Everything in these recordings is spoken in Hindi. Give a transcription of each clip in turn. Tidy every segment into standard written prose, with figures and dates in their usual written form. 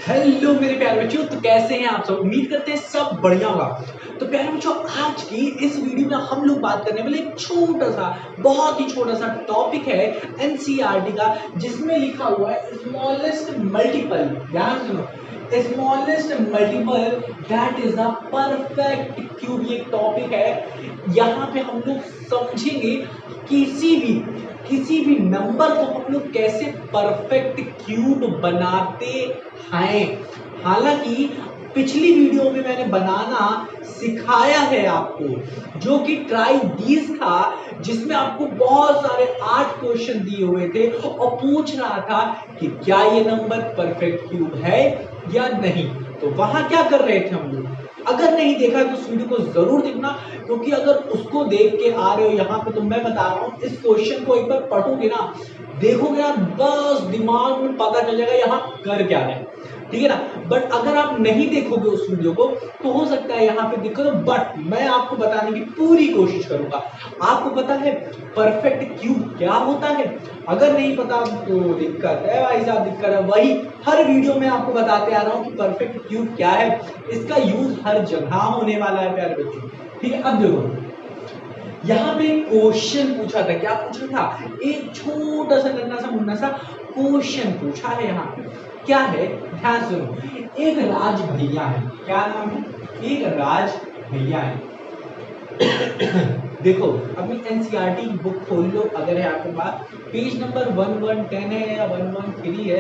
हेलो मेरे प्यारे बच्चों, तो कैसे हैं आप सब। उम्मीद करते हैं सब बढ़िया होगा। तो प्यारे बच्चों, आज की इस वीडियो में हम लोग बात करने वाले एक छोटा सा, बहुत ही छोटा सा टॉपिक है एनसीईआरटी का, जिसमें लिखा हुआ है स्मॉलेस्ट मल्टीपल। ध्यान सुनो, smallest multiple that is a perfect cube. ये टॉपिक है। यहाँ पे हम लोग समझेंगे किसी भी नंबर को हम लोग कैसे परफेक्ट क्यूब बनाते हैं। हालांकि पिछली वीडियो में मैंने बनाना सिखाया है आपको, जो कि ट्राई दीज था, जिसमें आपको बहुत सारे 8 क्वेश्चन दिए हुए थे और पूछ रहा था कि क्या ये नंबर परफेक्ट क्यूब है या नहीं। तो वहां क्या कर रहे थे हम लोग। अगर नहीं देखा तो उस वीडियो को जरूर देखना, क्योंकि अगर उसको देख के आ रहे हो यहाँ पे, तो मैं बता रहा हूँ इस क्वेश्चन को एक बार पढ़ोगे ना, देखोगे ना, बस दिमाग में पता चल जाएगा यहाँ कर क्या रहे हैं। ठीक है ना। बट अगर आप नहीं देखोगे उस वीडियो को, तो हो सकता है यहाँ पे दिक्कत हो। बट मैं आपको बताने की पूरी कोशिश करूंगा। आपको पता है परफेक्ट क्यूब क्या होता है? अगर नहीं पता तो दिक्कत है भाई साहब, दिक्कत है। वही हर वीडियो में आपको बताते आ रहा हूँ कि परफेक्ट क्यूब क्या है। इसका यूज हर जगह होने वाला है प्यारे बच्चों। ठीक है, अब देखो यहाँ पे क्वेश्चन पूछा था। क्या पूछा था? एक छोटा सा नन्हा सा मुन्ना सा क्वेश्चन पूछा है। यहाँ पे क्या है, ध्यान सुनो। एक राज भैया है। क्या नाम है? एक राज भैया है। देखो, अपनी एनसीईआरटी की बुक खोल लो, अगर है आपके पास। पेज नंबर 1110 है या 113 है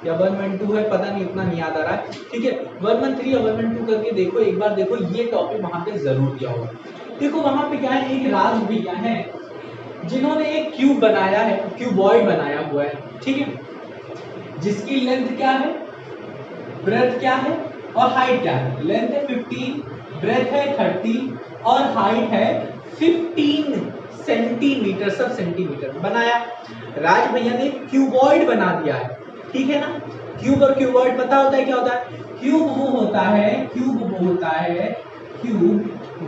या 112 है, पता नहीं, इतना नहीं याद आ रहा है। ठीक है, 113 या 112 करके देखो, एक बार देखो, ये टॉपिक वहां पे जरूर दिया होगा। देखो वहां पे क्या है, एक राज भैया है जिन्होंने एक क्यूब बनाया है, क्यूबॉइड बनाया हुआ है। ठीक है, जिसकी लेंथ क्या है, ब्रेथ क्या है और हाइट क्या है। लेंथ है 15, ब्रेथ है 30 और हाइट है 15 सेंटीमीटर। सब सेंटीमीटर बनाया। राज भैया ने क्यूबॉइड बना दिया है। ठीक है ना। क्यूब और क्यूबॉइड पता होता है क्या होता है? क्यूब वो होता है, क्यूब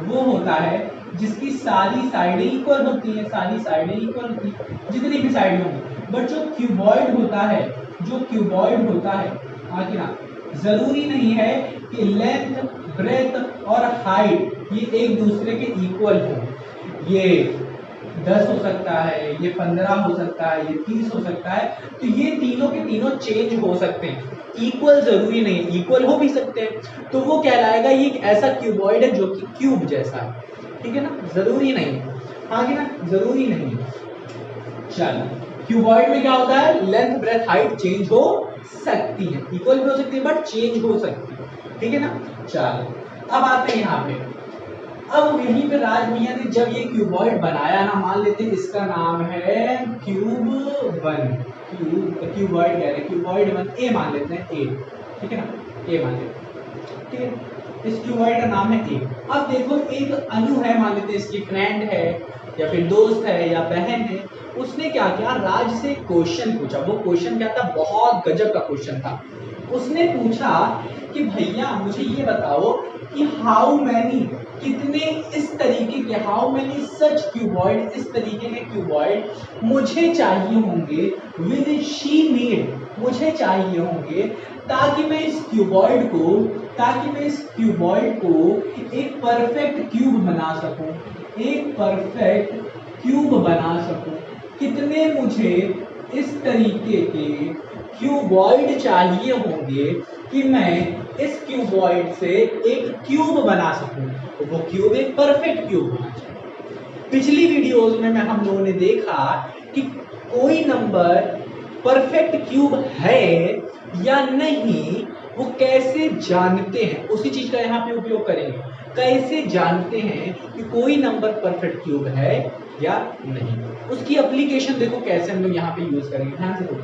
वो होता है जिसकी सारी साइडें इक्वल होती हैं, सारी साइडें इक्वल होती हैं, जितनी भी साइडें होंगी। बट जो क्यूबॉइड होता है, आगे ना, जरूरी नहीं है कि लेंथ, ब्रेथ और हाइट ये एक दूसरे के इक्वल हो। ये 10 हो सकता है, ये 15 हो सकता है, ये 30 हो सकता है। तो ये तीनों के तीनों चेंज हो सकते हैं। इक्वल जरूरी नहीं है, इक्वल हो भी सकते हैं। तो वो कहलाएगा ये एक ऐसा क्यूबॉइड है जो कि क्यूब जैसा है। ठीक है ना, जरूरी नहीं है। आगे ना, जरूरी नहीं है। चलो, क्यूबॉइड में क्या होता है, लेंथ, ब्रेथ, हाइट चेंज हो सकती है, इक्वल भी हो सकती है बट चेंज हो सकती है। ठीक है ना। चलो, अब आते हैं यहाँ पे। अब यहीं पे राज भैया ने जब ये क्यूबॉइड बनाया ना, मान लेते हैं इसका नाम है क्यूब 1, क्यूबॉइड कह रहे हैं, क्यूबॉइड 1 ए मान लेते हैं, ए। ठीक है ना, ए मान लेते हैं। ठीक है, इस क्यूबॉइड का नाम है ए। अब देखो, एक अनु है, मान लेते हैं इसकी फ्रेंड है या फिर दोस्त है या बहन है। उसने क्या किया, राज से क्वेश्चन पूछा। वो क्वेश्चन क्या था, बहुत गजब का क्वेश्चन था। उसने पूछा कि भैया मुझे ये बताओ कि हाउ मैनी, कितने इस तरीके के, हाउ मैनी सच क्यूबॉइड, इस तरीके के क्यूबॉइड मुझे चाहिए होंगे, विद शी नीड, मुझे चाहिए होंगे, ताकि मैं इस क्यूबॉइड को एक परफेक्ट क्यूब बना सकूं, एक परफेक्ट क्यूब बना सकूं। कितने मुझे इस तरीके के क्यूबॉइड चाहिए होंगे कि मैं इस क्यूबॉइड से एक क्यूब बना सकूं। तो वो क्यूब एक परफेक्ट क्यूब होना चाहिए। पिछली वीडियोस में हम लोगों ने देखा कि कोई नंबर परफेक्ट क्यूब है या नहीं, वो कैसे जानते हैं, उसी चीज का यहाँ पे उपयोग करेंगे। कैसे जानते हैं कि कोई नंबर परफेक्ट क्यूब है या नहीं, उसकी एप्लीकेशन देखो कैसे हम लोग यहाँ पे यूज करेंगे। ध्यान से देखो,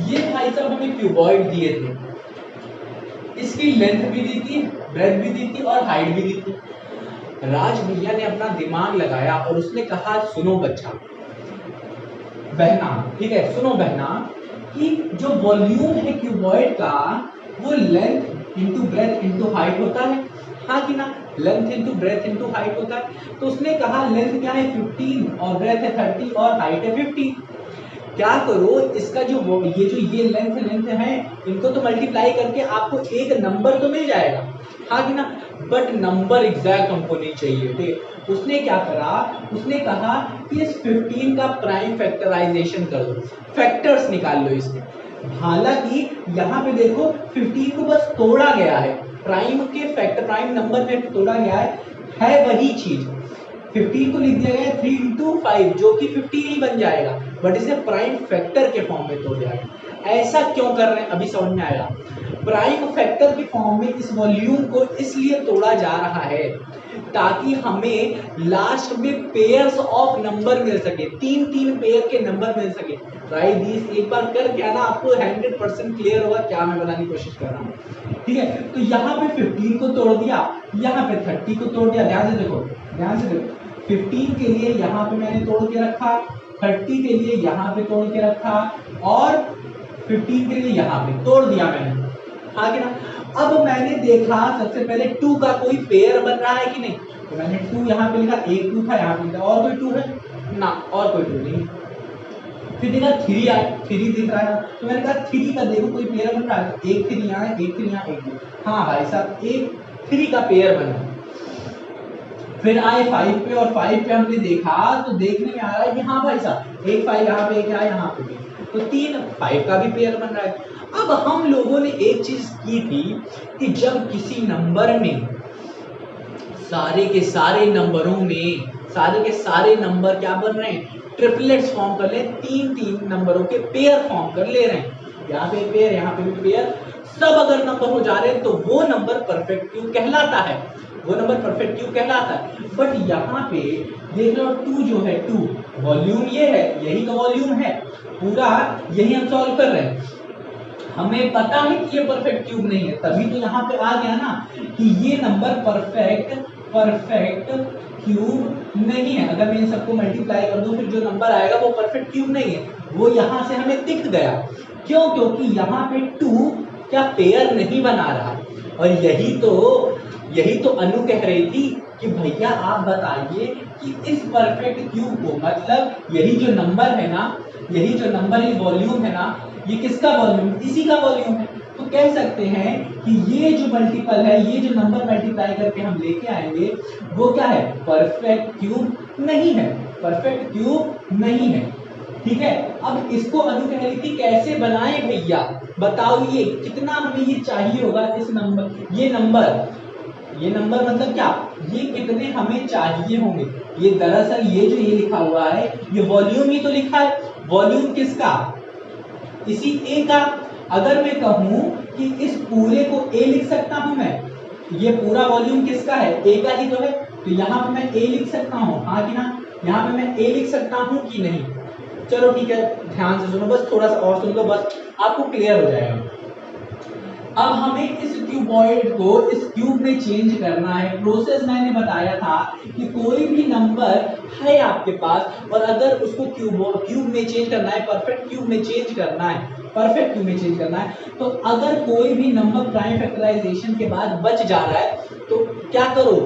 ये भाई साहब हमें क्यूबॉइड दिए थे, इसकी लेंथ भी दी थी, ब्रेथ भी दी थी और हाइट भी दी थी। राज भैया ने अपना दिमाग लगाया और उसने कहा, सुनो बच्चा, बहना, ठीक है, सुनो बहना, कि जो वॉल्यूम है क्यूबॉइड का, वो length into breadth into height होता है। हाँ कि ना, length into breadth into height होता है। तो उसने कहा लेंथ क्या है 15 और ब्रेथ है 30 और हाइट है 50। क्या करो, इसका जो ये लेंथ है, इनको तो मल्टीप्लाई करके आपको एक नंबर तो मिल जाएगा, हाँ कि ना, बट नंबर एग्जैक्ट हमको नहीं चाहिए। ठीक, उसने क्या करा, उसने कहा कि इस 15 का प्राइम फैक्टराइजेशन कर दो, फैक्टर्स निकाल लो इसके। हालांकि यहाँ पे देखो 15 को बस तोड़ा गया है, प्राइम के फैक्टर, प्राइम नंबर में तोड़ा गया है वही चीज। 15 को लिख दिया गया है 3 into 5 जो कि 15 ही बन जाएगा, बट इसे प्राइम फैक्टर के फॉर्म में तोड़ दिया गया। ऐसा क्यों कर रहे हैं अभी समझ में आएगा। प्राइम फैक्टर के फॉर्म में इस वॉल्यूम को इसलिए तोड़ा जा रहा है ताकि हमें लास्ट में पेयर्स ऑफ नंबर मिल सके, 3 पेयर के नंबर मिल सके। राइट दिस एक बार कर क्या ना, आपको 100% क्लियर होगा क्या मैं बताने की कोशिश कर रहा हूँ। ठीक है, तो यहाँ पे 15 को तोड़ दिया, यहाँ पे 30 को तोड़ दिया। ध्यान से देखो, ध्यान से देखो, 15 के लिए यहाँ पे मैंने तोड़ के रखा, 30 के लिए यहाँ पे तोड़ के रखा, और 15 के लिए यहाँ पे तोड़ दिया मैंने, हाँ कि ना। अब मैंने देखा सबसे पहले 2 का कोई पेयर बन रहा है कि नहीं, तो मैंने 2 यहाँ पे लिखा, एक 2 था, यहाँ पे लिखा, और कोई 2 है ना, और कोई 2 नहीं। फिर देखा 3 आया, 3 दिख रहा है, तो मैंने कहा 3 का देखो कोई पेयर बन रहा है, एक 3 यहाँ है, एक 3 यहाँ, एक 2, हाँ भाई साहब एक 3 का पेयर बना। फिर आए 5 पे, और 5 पे हमने देखा तो देखने में आ रहा है कि हाँ भाई साहब एक 5 यहाँ पे, एक यहाँ पे भी, तो 3 5 का भी पेयर बन रहा है। अब हम लोगों ने एक चीज की थी कि जब किसी नंबर में सारे के सारे नंबरों में सारे के सारे नंबर क्या बन रहे हैं, ट्रिपलेट्स फॉर्म कर ले, 3 नंबरों के पेयर फॉर्म कर ले रहे हैं, यहाँ पे पेयर, यहाँ पे भी पेयर, सब अगर नंबर हो जा रहे हैं तो वो नंबर परफेक्ट क्यूब कहलाता है, वो नंबर परफेक्ट क्यूब कहलाता है। बट यहाँ पे देख लो 2 जो है, 2 वॉल्यूम ये है, यही तो वॉल्यूम है पूरा, यही हम सॉल्व कर रहे हैं। हमें पता है कि ये परफेक्ट क्यूब नहीं है, तभी तो यहाँ पे आ गया ना कि ये नंबर परफेक्ट क्यूब नहीं है। अगर मैं इन सबको मल्टीप्लाई कर दूं फिर जो नंबर आएगा वो परफेक्ट क्यूब नहीं है, वो यहाँ से हमें दिख गया। क्यों? क्योंकि यहाँ पे 2 क्या पेयर नहीं बना रहा। और यही तो अनु कह रही थी कि भैया आप बताइए कि इस परफेक्ट क्यूब को, मतलब यही जो नंबर है ना, यही जो नंबर है वॉल्यूम है ना, ये किसका वॉल्यूम, इसी का वॉल्यूम है। तो कह सकते हैं कि ये जो मल्टीपल है, ये जो नंबर मल्टीप्लाई करके हम लेके आएंगे वो क्या है, परफेक्ट क्यूब नहीं है, परफेक्ट क्यूब नहीं है। ठीक है, अब इसको अनु कह रही थी कैसे बनाए भैया बताओ, ये कितना हमें ये चाहिए होगा, इस नंबर, ये नंबर मतलब क्या, ये कितने हमें चाहिए होंगे। ये दरअसल ये जो ये लिखा हुआ है ये वॉल्यूम ही तो लिखा है, वॉल्यूम किसका, इसी ए का। अगर मैं कहूं कि इस पूरे को ए लिख सकता हूं मैं, ये पूरा वॉल्यूम किसका है, ए का ही तो है, तो यहाँ पे मैं ए लिख सकता हूँ, हाँ कि ना, यहाँ पे मैं ए लिख सकता हूँ कि नहीं। चलो ठीक है, ध्यान से सुनो, बस थोड़ा सा और सुन लो, बस आपको क्लियर हो जाएगा। अब हमें इस क्यूबॉइड को इस क्यूब में चेंज करना है। प्रोसेस मैंने बताया था कि कोई भी नंबर है आपके पास और अगर उसको क्यूब में चेंज करना है, परफेक्ट क्यूब में चेंज करना है, तो अगर कोई भी नंबर प्राइम फैक्टराइजेशन के बाद बच जा रहा है तो क्या करो,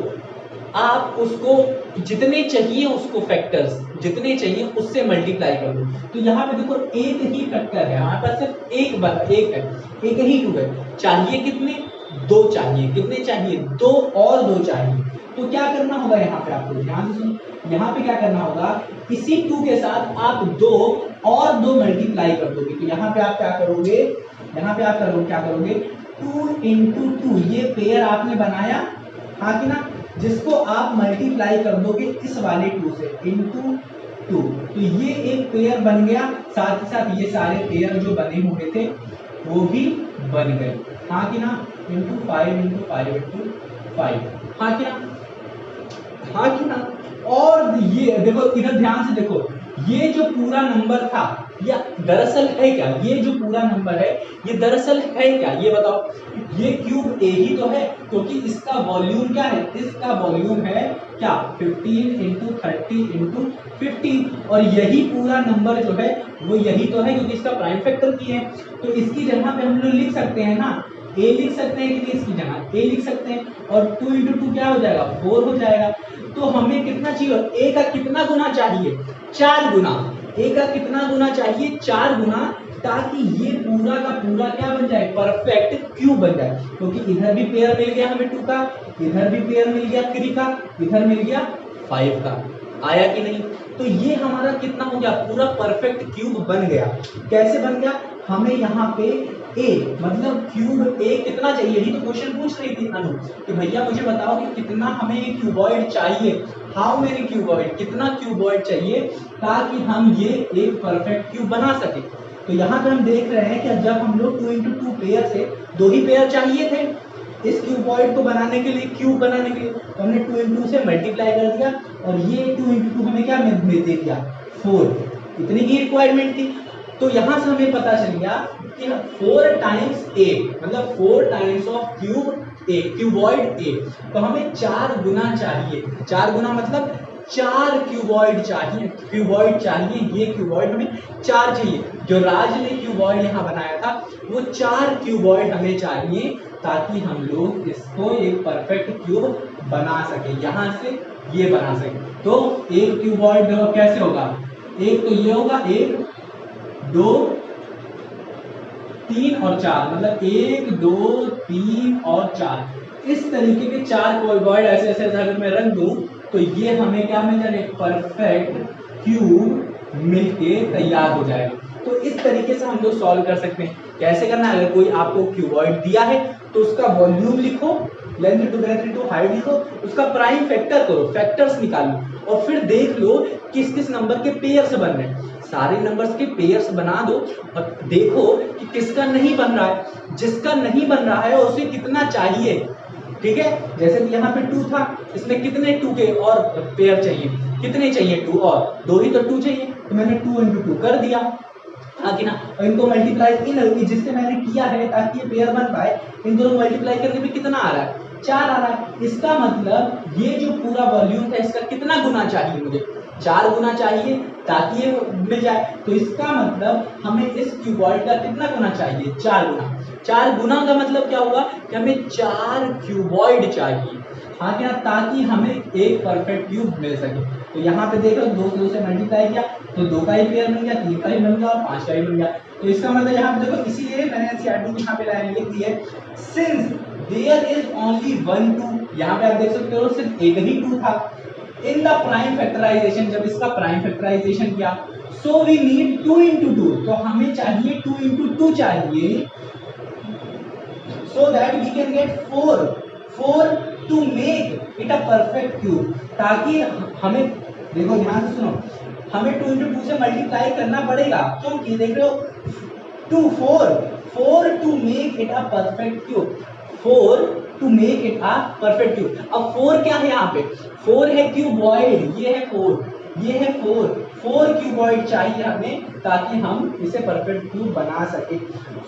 आप उसको जितने चाहिए उसको फैक्टर्स जितने चाहिए उससे मल्टीप्लाई कर दो। तो यहाँ पे देखो एक ही फैक्टर है, हमारे पास सिर्फ एक है, एक ही 2 है, चाहिए कितने, 2 चाहिए, कितने चाहिए, 2 और 2 चाहिए। तो क्या करना होगा यहाँ पे, आपको ध्यान से सुनो, यहाँ पे क्या करना होगा, इसी 2 के साथ आप 2 और 2 मल्टीप्लाई कर दोगे। तो यहाँ पे आप क्या करोगे, क्या करोगे 2 into 2, ये पेयर आपने बनाया, हाँ कि ना, जिसको आप मल्टीप्लाई कर दोगे इस वाले 2 से, into 2, तो ये एक पेयर बन गया, साथ ही साथ ये सारे पेयर जो बने हुए थे वो भी बन गए, हाँ कि ना, into 5, हाँ कि ना। और ये देखो इधर ध्यान से देखो, ये जो पूरा नंबर था या दरअसल है क्या, ये जो पूरा नंबर है ये दरअसल है क्या, ये बताओ। ये क्यूब ए ही तो है क्योंकि इसका वॉल्यूम क्या है, इसका वॉल्यूम है क्या, 15 into 30 into 15, और यही पूरा नंबर जो है वो यही तो है क्योंकि इसका प्राइम फैक्टर की है। तो इसकी जगह पे हम लोग लिख सकते हैं ना, ए लिख सकते हैं कि नहीं, इसकी जगह ए लिख सकते हैं, और 2 into 2 क्या हो जाएगा, 4 हो जाएगा। तो हमें कितना चाहिए, ए का कितना गुना चाहिए, 4 गुना। ए का कितना गुना चाहिए, 4 गुना, ताकि ये पूरा का पूरा क्या बन जाए, परफेक्ट क्यूब बन जाए। क्योंकि इधर भी पेयर मिल गया हमें 2 का, इधर भी पेयर मिल गया 3 का, इधर मिल गया 5 का। आया कि नहीं? तो ये हमारा कितना हो गया, पूरा परफेक्ट क्यूब बन गया। कैसे बन गया, हमें यहाँ पे ए मतलब क्यूब ए कितना चाहिए, यही तो क्वेश्चन पूछ रही थी अनु कि भैया मुझे बताओ कि कितना हमें ये क्यूबॉइड चाहिए, हाउ मेनी क्यूबॉइड, कितना क्यूबॉइड चाहिए ताकि हम ये एक परफेक्ट क्यूब बना सके। तो यहाँ पे हम देख रहे हैं कि जब हम लोग 2 into 2 पेयर से 2 ही पेयर चाहिए थे इस क्यूबॉइड को बनाने के लिए, क्यूब बनाने के लिए, तो हमने 2 into 2 से मल्टीप्लाई कर दिया और ये 2 into 2 हमें क्या दे दिया, 4। इतनी ही रिक्वायरमेंट थी। तो यहाँ से हमें पता चल गया कि 4 टाइम्स ए मतलब 4 times of cube A, cuboid A, तो हमें 4 गुना चाहिए। 4 गुना मतलब 4 क्यूबॉइड चाहिए, क्यूबॉइड चाहिए, ये क्यूबॉइड हमें 4 चाहिए। जो राज ने क्यूबॉइड यहाँ बनाया था वो 4 क्यूबॉइड हमें चाहिए ताकि हम लोग इसको एक परफेक्ट क्यूब बना सके, यहाँ से ये बना सके। तो एक क्यूबॉइड कैसे होगा, एक तो ये होगा 1 2 3 और 4, मतलब 1 2 3 और 4, इस तरीके के 4 क्यूबॉइड ऐसे ऐसे अगर मैं रख दूं तो ये हमें क्या मिल जाएगा, परफेक्ट क्यूब मिलके तैयार हो जाएगा। तो इस तरीके से हम लोग सॉल्व कर सकते हैं। कैसे करना है, अगर कोई आपको क्यूबॉइड दिया है तो उसका वॉल्यूम लिखो, length into breadth into height लिखो, उसका प्राइम फैक्टर करो, फैक्टर्स निकालो और फिर देख लो किस किस नंबर के पेयर्स बन रहे हैं। सारे नंबर्स के पेयर्स बना दो और देखो कि किसका नहीं बन रहा है। जिसका नहीं बन रहा है उसे कितना चाहिए, ठीक है। जैसे कि यहाँ पे 2 था, इसमें कितने 2 के और पेयर चाहिए, कितने चाहिए 2 और 2 ही तो 2 चाहिए, तो मैंने 2 into 2 कर दिया, हाँ कि ना। और इनको मल्टीप्लाई इन जिससे मैंने किया है ताकि ये पेयर बन पाए, इन दोनों मल्टीप्लाई करने पे कितना आ रहा है, 4 आ रहा है। इसका मतलब ये जो पूरा वॉल्यूम था इसका कितना गुना चाहिए, मुझे 4 गुना चाहिए ताकि ये मिल जाए। तो इसका मतलब हमें इस क्यूबॉइड का कितना गुना चाहिए, 4 गुना। 4 गुना का मतलब क्या हुआ कि हमें 4 क्यूबॉइड चाहिए, हाँ क्या, ताकि हमें एक परफेक्ट क्यूब मिल सके। तो यहाँ पे देख लो 2 से 2 से मल्टीप्लाई किया तो 2 का ही पेयर बन गया, 3 का ही बन गया और 5 का ही बन गया। तो इसका मतलब यहाँ पे देखो, इसीलिए मैंने एनसीईआरटी की यहाँ पे लाइन लिख दी है, सिंस देयर इज ओनली 1 2, यहाँ पे आप देख सकते हो सिर्फ एक ही 2 था इन द प्राइम फैक्टराइजेशन, जब इसका प्राइम फैक्टराइजेशन किया, सो वी नीड 2 into 2, तो हमें चाहिए 2 into 2 चाहिए, so that we can get 4 to make it a perfect cube, ताकि हमें देखो ध्यान से सुनो, हमें 2 into 2 से मल्टीप्लाई करना पड़ेगा, क्योंकि देख रहे हो 2 4 to make it a perfect cube, 4 to make it a perfect cube। अब 4 क्या है, यहाँ पे 4 है क्यूबॉइड, ये है 4, ये है 4 क्यूबॉइड चाहिए हमें ताकि हम इसे परफेक्ट क्यूब बना सके।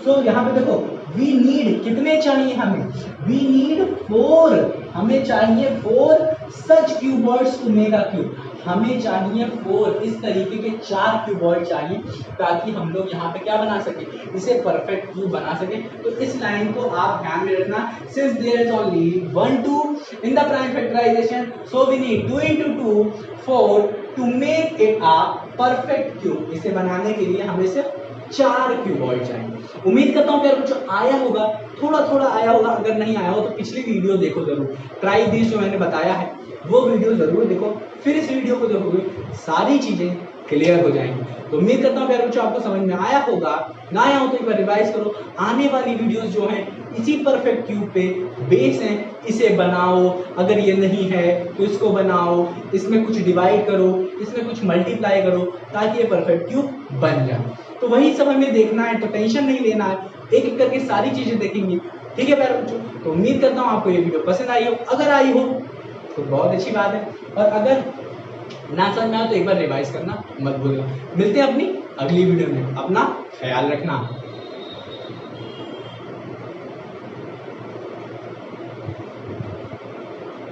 सो यहाँ पे देखो वी नीड कितने चाहिए हमें, वी नीड 4, हमें चाहिए 4 such cuboids to make a cube, हमें चाहिए 4 इस तरीके के 4 क्यूबॉइड चाहिए ताकि हम लोग यहाँ पे क्या बना सके, इसे परफेक्ट क्यूब बना सके। तो इस लाइन को आप ध्यान में रखना, since there is only 1 2 in the prime factorization, so we need 2 into 2 4 to make it a perfect cube. इसे बनाने के लिए हमें सिर्फ 4 क्यूबॉइड चाहिए। उम्मीद करता हूँ प्यारे बच्चों आया होगा, थोड़ा थोड़ा आया होगा, अगर नहीं आया हो तो पिछली वीडियो देखो जरूर, ट्राई दिस जो मैंने बताया है वो वीडियो जरूर देखो, फिर इस वीडियो को देखोगे सारी चीजें क्लियर हो जाएंगी। तो उम्मीद करता हूँ प्यारे बच्चों आपको समझ में आया होगा, ना आया हो तो एक बार रिवाइज करो। आने वाली वीडियोस जो हैं इसी परफेक्ट क्यूब पे बेस हैं, इसे बनाओ, अगर ये नहीं है तो इसको बनाओ, इसमें कुछ डिवाइड करो, इसमें कुछ मल्टीप्लाई करो ताकि ये परफेक्ट क्यूब बन जाए। तो वही सब हमें देखना है, तो टेंशन नहीं लेना है, एक एक करके सारी चीजें देखेंगे, ठीक है प्यारे बच्चों। तो उम्मीद करता हूँ आपको ये वीडियो पसंद आई हो, अगर आई हो तो बहुत अच्छी बात है, और अगर ना समझ में आए तो एक बार रिवाइज करना मत भूलना। मिलते हैं अपनी अगली वीडियो में, अपना ख्याल रखना।